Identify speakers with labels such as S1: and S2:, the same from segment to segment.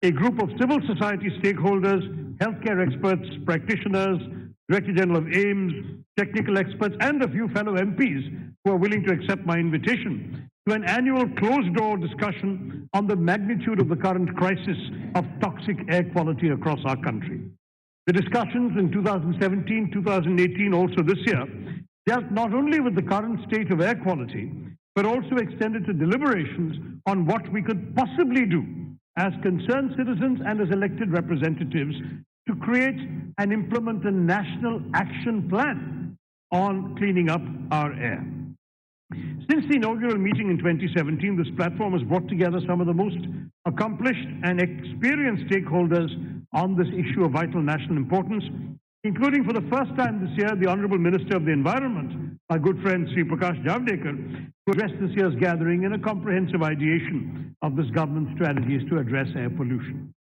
S1: a group of civil society stakeholders, healthcare experts, practitioners, Director General of AIMS, technical experts, and a few fellow MPs who are willing to accept my invitation to an annual closed-door discussion on the magnitude of the current crisis of toxic air quality across our country. The discussions in 2017, 2018, also this year, dealt not only with the current state of air quality, but also extended to deliberations on what we could possibly do as concerned citizens and as elected representatives to create and implement a national action plan on cleaning up our air. Since the inaugural meeting in 2017, this platform has brought together some of the most accomplished and experienced stakeholders on this issue of vital national importance, including for the first time this year, the Honourable Minister of the Environment, our good friend Sri Prakash Javadekar, who addressed this year's gathering in a comprehensive ideation of this government's strategies to address air pollution.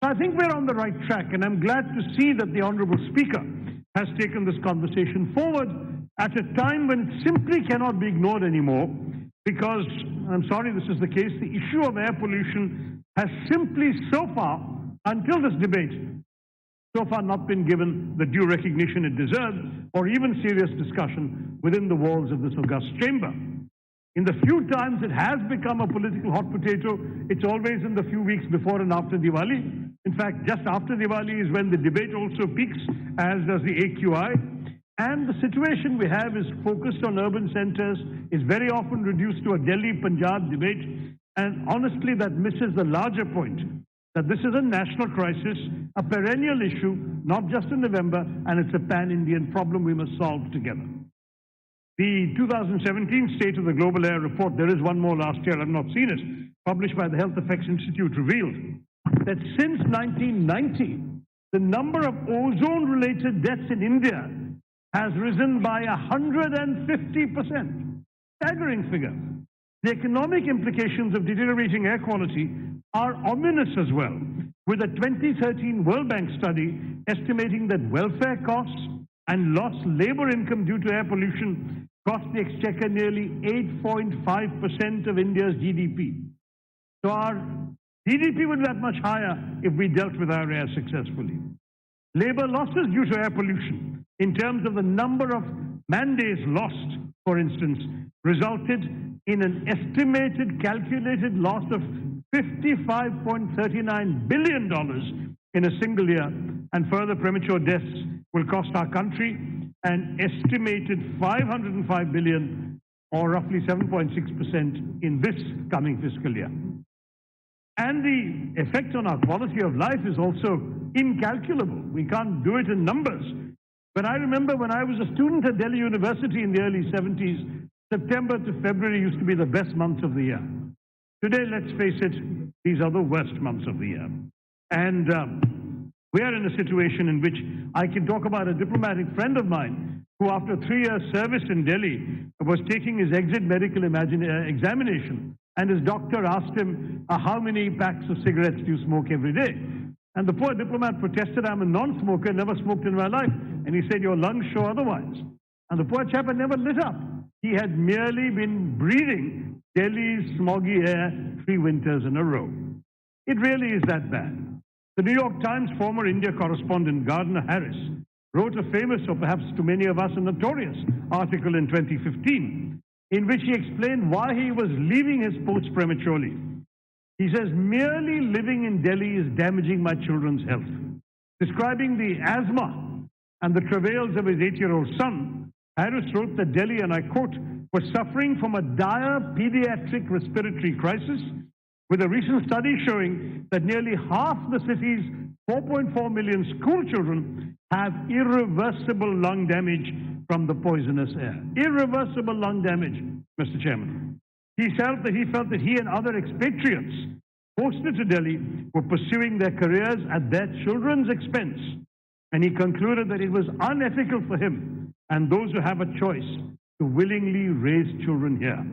S1: I think we're on the right track, and I'm glad to see that the Honourable Speaker has taken this conversation forward at a time when it simply cannot be ignored anymore, because, I'm sorry this is the case, the issue of air pollution has simply so far, until this debate, so far not been given the due recognition it deserves, or even serious discussion within the walls of this august chamber. In the few times it has become a political hot potato, it's always in the few weeks before and after Diwali. In fact, just after Diwali is when the debate also peaks, as does the AQI. And the situation we have is focused on urban centers, is very often reduced to a Delhi-Punjab debate, and honestly that misses the larger point, that this is a national crisis, a perennial issue, not just in November, and it's a pan-Indian problem we must solve together. The 2017 State of the Global Air Report, there is one more last year, I've not seen it, published by the Health Effects Institute, revealed that since 1990, the number of ozone-related deaths in India has risen by 150%. Staggering figure. The economic implications of deteriorating air quality are ominous as well, with a 2013 World Bank study estimating that welfare costs and lost labor income due to air pollution cost the exchequer nearly 8.5% of India's GDP. So our GDP would be that much higher if we dealt with our air successfully. Labor losses due to air pollution, in terms of the number of man-days lost, for instance, resulted in an estimated calculated loss of $55.39 billion in a single year, and further premature deaths will cost our country an estimated $505 billion, or roughly 7.6% in this coming fiscal year. And the effect on our quality of life is also incalculable. We can't do it in numbers. But I remember when I was a student at Delhi University in the early 70s, September to February used to be the best months of the year. Today, let's face it, these are the worst months of the year. And we are in a situation in which I can talk about a diplomatic friend of mine who, after 3 years' service in Delhi, was taking his exit medical examination, and his doctor asked him, how many packs of cigarettes do you smoke every day? And the poor diplomat protested, I'm a non-smoker, never smoked in my life. And he said, your lungs show otherwise. And the poor chap had never lit up. He had merely been breathing Delhi's smoggy air 3 winters in a row. It really is that bad. The New York Times former India correspondent Gardner Harris wrote a famous, or perhaps to many of us a notorious, article in 2015, in which he explained why he was leaving his post prematurely. He says, merely living in Delhi is damaging my children's health. Describing the asthma and the travails of his 8-year-old son, Harris wrote that Delhi, and I quote, was suffering from a dire pediatric respiratory crisis, with a recent study showing that nearly half the city's 4.4 million school children have irreversible lung damage from the poisonous air. Irreversible lung damage, Mr. Chairman. He felt that he and other expatriates posted to Delhi were pursuing their careers at their children's expense. And he concluded that it was unethical for him and those who have a choice to willingly raise children here.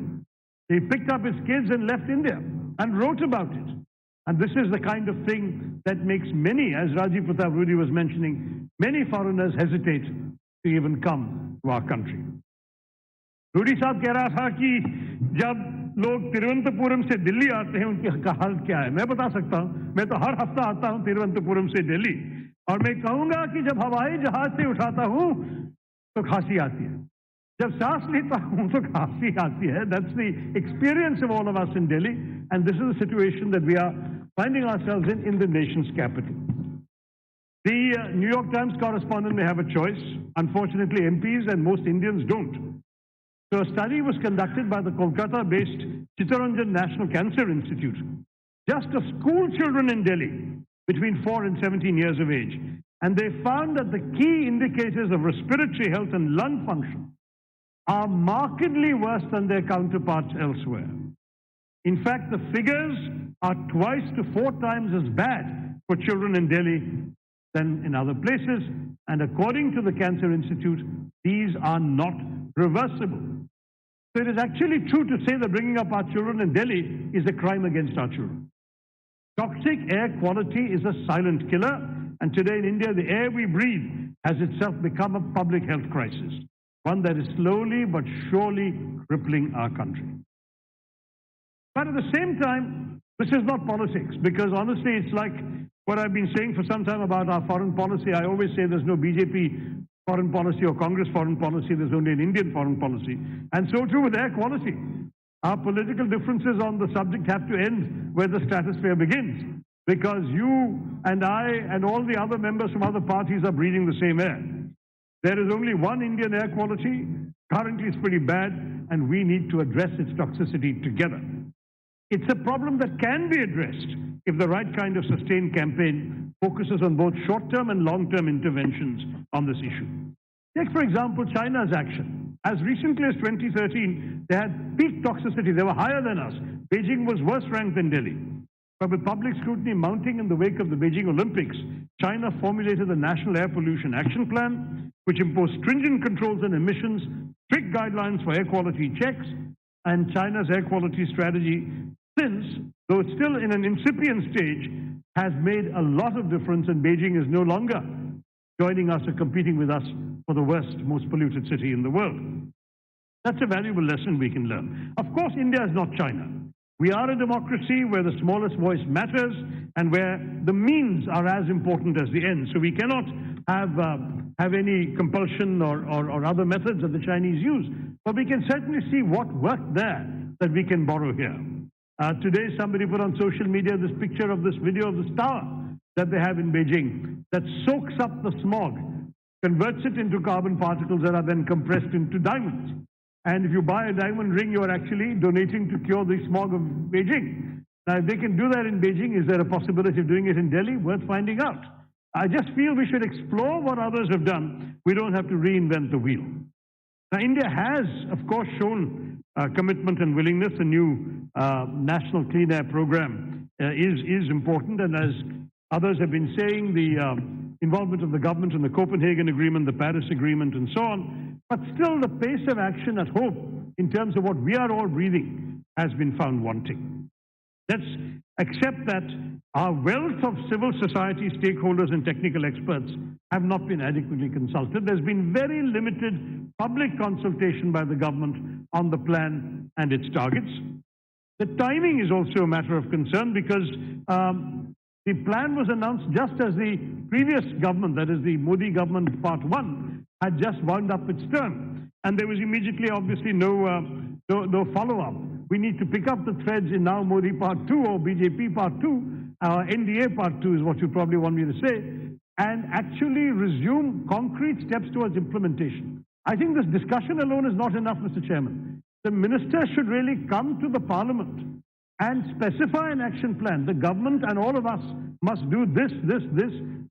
S1: He picked up his kids and left India and wrote about it. And this is the kind of thing that makes many, as Rajiv Pratap Rudy was mentioning, many foreigners hesitate to even come to our country. Rudy साहब कह रहा था कि जब लोग तिरुवनंतपुरम से दिल्ली आते हैं उनकी हाल क्या है। मैं बता सकता हूं, मैं तो हर हफ्ता आता हूं तिरुवनंतपुरम से दिल्ली, और मैं कहूंगा कि जब हवाई जहाज से उठाता हूं तो खांसी आती है, जब सांस लेता हूं तो खांसी आती है। That's the experience of all of us in Delhi, and this is the situation that we are finding ourselves in the nation's capital. The New York Times correspondent may have a choice. Unfortunately, MPs and most Indians don't. So a study was conducted by the Kolkata-based Chittaranjan National Cancer Institute, just of school children in Delhi between 4 and 17 years of age. And they found that the key indicators of respiratory health and lung function are markedly worse than their counterparts elsewhere. In fact, the figures are twice to 4 times as bad for children in Delhi than in other places. And according to the Cancer Institute, these are not reversible. So it is actually true to say that bringing up our children in Delhi is a crime against our children. Toxic air quality is a silent killer, and today in India, the air we breathe has itself become a public health crisis, one that is slowly but surely crippling our country. But at the same time, this is not politics, because honestly, it's like what I've been saying for some time about our foreign policy. I always say there's no BJP foreign policy or Congress foreign policy, there's only an Indian foreign policy. And so too with air quality. Our political differences on the subject have to end where the stratosphere begins, because you and I and all the other members from other parties are breathing the same air. There is only one Indian air quality. Currently it's pretty bad, and we need to address its toxicity together. It's a problem that can be addressed if the right kind of sustained campaign focuses on both short-term and long-term interventions on this issue. Take, for example, China's action. As recently as 2013, they had peak toxicity. They were higher than us. Beijing was worse ranked than Delhi. But with public scrutiny mounting in the wake of the Beijing Olympics, China formulated the National Air Pollution Action Plan, which imposed stringent controls on emissions, strict guidelines for air quality checks, and China's air quality strategy since, though it's still in an incipient stage, has made a lot of difference, and Beijing is no longer joining us or competing with us for the worst, most polluted city in the world. That's a valuable lesson we can learn. Of course, India is not China. We are a democracy where the smallest voice matters and where the means are as important as the ends. So we cannot have any compulsion or other methods that the Chinese use. But we can certainly see what worked there that we can borrow here. Today, somebody put on social media this picture of this video of this tower that they have in Beijing that soaks up the smog, converts it into carbon particles that are then compressed into diamonds. And if you buy a diamond ring, you're actually donating to cure the smog of Beijing. Now, if they can do that in Beijing, is there a possibility of doing it in Delhi? Worth finding out. I just feel we should explore what others have done. We don't have to reinvent the wheel. Now, India has, of course, shown commitment and willingness. The new National Clean Air Program is important, and as others have been saying, the involvement of the government in the Copenhagen Agreement, the Paris Agreement, and so on. But still, the pace of action at home, in terms of what we are all breathing, has been found wanting. Let's accept that our wealth of civil society stakeholders and technical experts have not been adequately consulted. There's been very limited public consultation by the government on the plan and its targets. The timing is also a matter of concern, because the plan was announced just as the previous government, that is the Modi government part 1, had just wound up its term. And there was immediately obviously no follow-up. We need to pick up the threads in now Modi part 2 or BJP part 2, NDA part 2 is what you probably want me to say, and actually resume concrete steps towards implementation. I think this discussion alone is not enough, Mr. Chairman. The minister should really come to the parliament and specify an action plan. The government and all of us must do this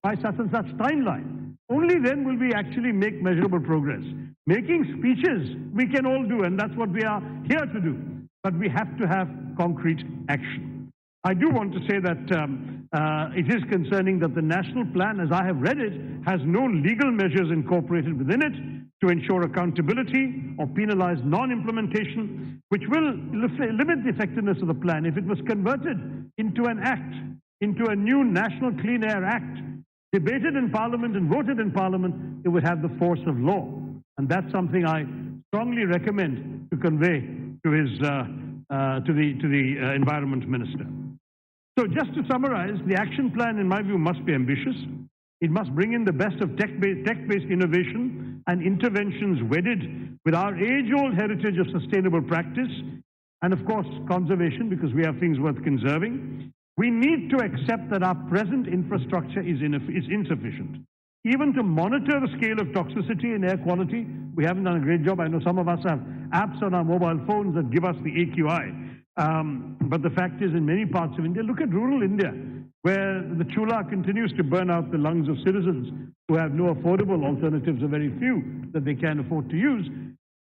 S1: by such and such timeline. Only then will we actually make measurable progress. Making speeches we can all do, and that's what we are here to do. But we have to have concrete action. I do want to say that it is concerning that the national plan, as I have read it, has no legal measures incorporated within it to ensure accountability or penalize non-implementation, which will limit the effectiveness of the plan. If it was converted into an act, into a new National Clean Air Act, debated in Parliament and voted in Parliament, it would have the force of law. And that's something I strongly recommend to convey to his the Environment Minister. So just to summarize, the action plan, in my view, must be ambitious. It must bring in the best of tech-based innovation and interventions wedded with our age-old heritage of sustainable practice and, of course, conservation, because we have things worth conserving. We need to accept that our present infrastructure is insufficient. Even to monitor the scale of toxicity in air quality, we haven't done a great job. I know some of us have apps on our mobile phones that give us the AQI. But the fact is, in many parts of India, look at rural India, where the chula continues to burn out the lungs of citizens who have no affordable alternatives, or very few that they can afford to use.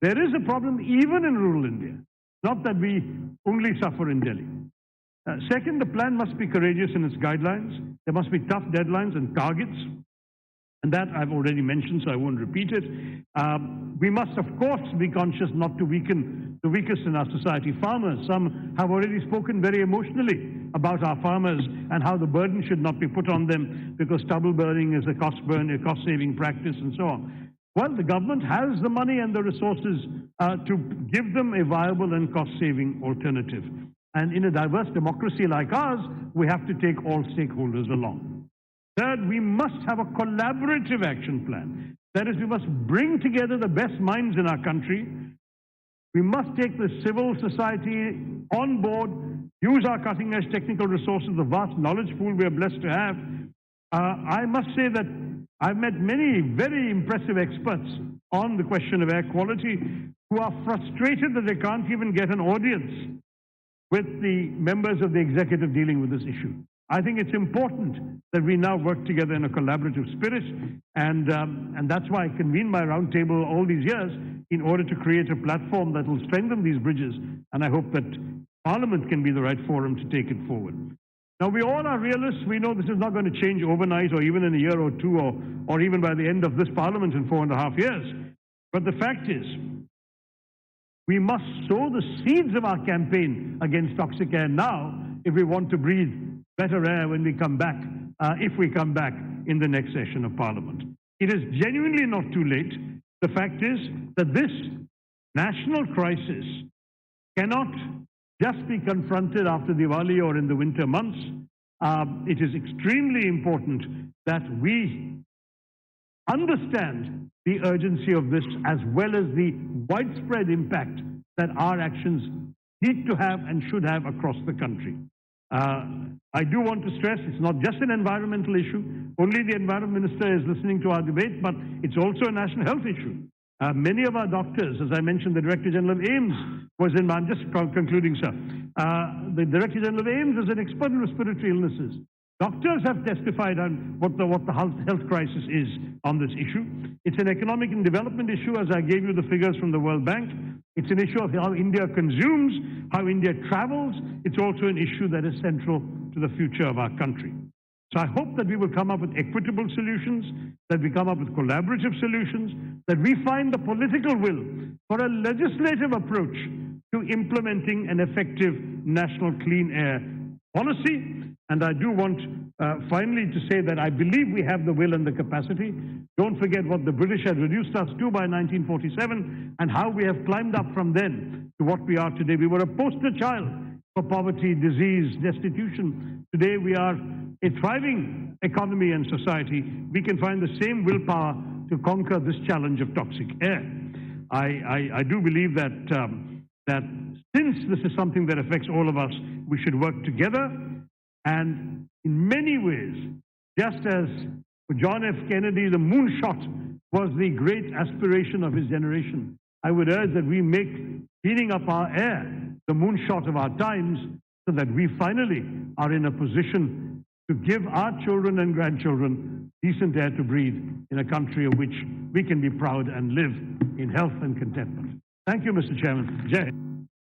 S1: There is a problem even in rural India, not that we only suffer in Delhi. Second, the plan must be courageous in its guidelines. There must be tough deadlines and targets. And that I've already mentioned, so I won't repeat it. We must, of course, be conscious not to weaken the weakest in our society, farmers. Some have already spoken very emotionally about our farmers and how the burden should not be put on them because stubble burning is a cost-saving practice and so on. Well, the government has the money and the resources to give them a viable and cost-saving alternative. And in a diverse democracy like ours, we have to take all stakeholders along. Third, we must have a collaborative action plan. That is, we must bring together the best minds in our country. We must take the civil society on board, use our cutting-edge technical resources, the vast knowledge pool we are blessed to have. I must say that I've met many very impressive experts on the question of air quality who are frustrated that they can't even get an audience with the members of the executive dealing with this issue. I think it's important that we now work together in a collaborative spirit, and that's why I convened my roundtable all these years in order to create a platform that will strengthen these bridges, and I hope that Parliament can be the right forum to take it forward. Now, we all are realists. We know this is not going to change overnight or even in a year or two or even by the end of this Parliament in 4.5 years. But the fact is, we must sow the seeds of our campaign against toxic air now if we want to breathe better air when we come back, if we come back in the next session of Parliament. It is genuinely not too late. The fact is that this national crisis cannot just be confronted after Diwali or in the winter months. It is extremely important that we understand the urgency of this as well as the widespread impact that our actions need to have and should have across the country. I do want to stress it's not just an environmental issue. Only the Environment Minister is listening to our debate, but it's also a national health issue. Many of our doctors, as I mentioned, the Director General of AIIMS was in, I'm just concluding, sir. The Director General of AIIMS is an expert in respiratory illnesses. Doctors have testified on what the health crisis is on this issue. It's an economic and development issue, as I gave you the figures from the World Bank. It's an issue of how India consumes, how India travels. It's also an issue that is central to the future of our country. So I hope that we will come up with equitable solutions, that we come up with collaborative solutions, that we find the political will for a legislative approach to implementing an effective national clean air policy. And I do want finally to say that I believe we have the will and the capacity. Don't forget what the British had reduced us to by 1947 and how we have climbed up from then to what we are today. We were a poster child for poverty, disease, destitution. Today we are a thriving economy and society. We can find the same willpower to conquer this challenge of toxic air. I do believe that since this is something that affects all of us, we should work together. And in many ways, just as for John F. Kennedy, the moonshot was the great aspiration of his generation, I would urge that we make cleaning up our air the moonshot of our times so that we finally are in a position to give our children and grandchildren decent air to breathe in a country of which we can be proud and live in health and contentment. Thank you, Mr. Chairman. Jai Hind.